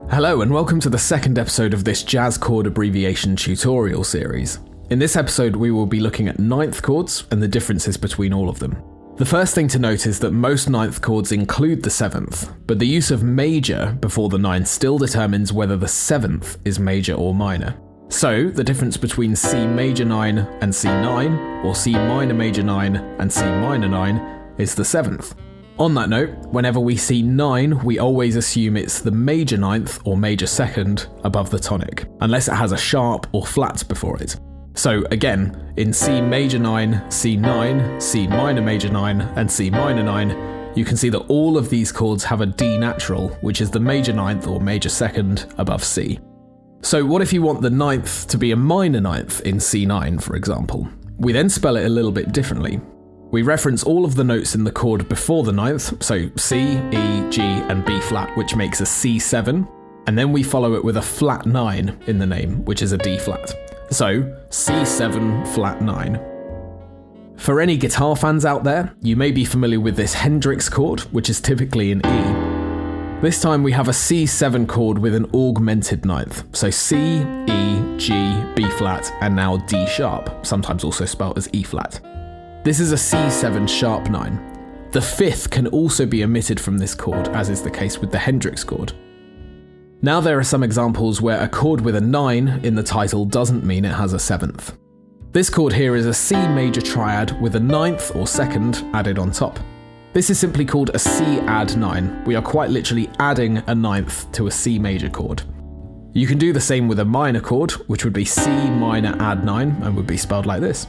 Hello and welcome to the second episode of this Jazz Chord Abbreviation tutorial series. In this episode we will be looking at ninth chords and the differences between all of them. The first thing to note is that most ninth chords include the seventh, but the use of major before the nine still determines whether the seventh is major or minor. So, the difference between Cmaj9 and C9, or C minor major 9 and C minor 9, is the seventh. On that note, whenever we see 9, we always assume it's the major ninth or major second above the tonic, unless it has a sharp or flat before it. So again, in C major 9, C9, C minor major 9, and C minor 9, you can see that all of these chords have a D natural, which is the major ninth or major second above C. So what if you want the ninth to be a minor ninth in C9, for example? We then spell it a little bit differently. We reference all of the notes in the chord before the ninth, so C, E, G, and B flat, which makes a C7, and then we follow it with a flat 9 in the name, which is a D flat. So, C7 flat 9. For any guitar fans out there, you may be familiar with this Hendrix chord, which is typically in E. This time we have a C7 chord with an augmented ninth, so C, E, G, B flat, and now D sharp, sometimes also spelled as E flat. This is a C7 sharp 9. The fifth can also be omitted from this chord, as is the case with the Hendrix chord. Now there are some examples where a chord with a 9 in the title doesn't mean it has a seventh. This chord here is a C major triad with a ninth or second added on top. This is simply called a C add 9. We are quite literally adding a ninth to a C major chord. You can do the same with a minor chord, which would be C minor add 9 and would be spelled like this.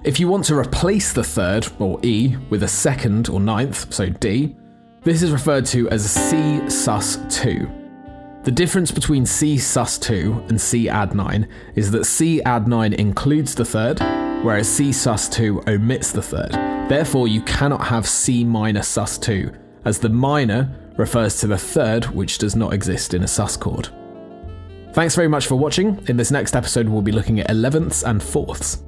If you want to replace the third, or E, with a second or ninth, so D, this is referred to as C sus2. The difference between C sus2 and C add 9 is that C add 9 includes the third, whereas C sus2 omits the third. Therefore, you cannot have C minor sus2, as the minor refers to the third, which does not exist in a sus chord. Thanks very much for watching. In this next episode, we'll be looking at 11ths and 4ths.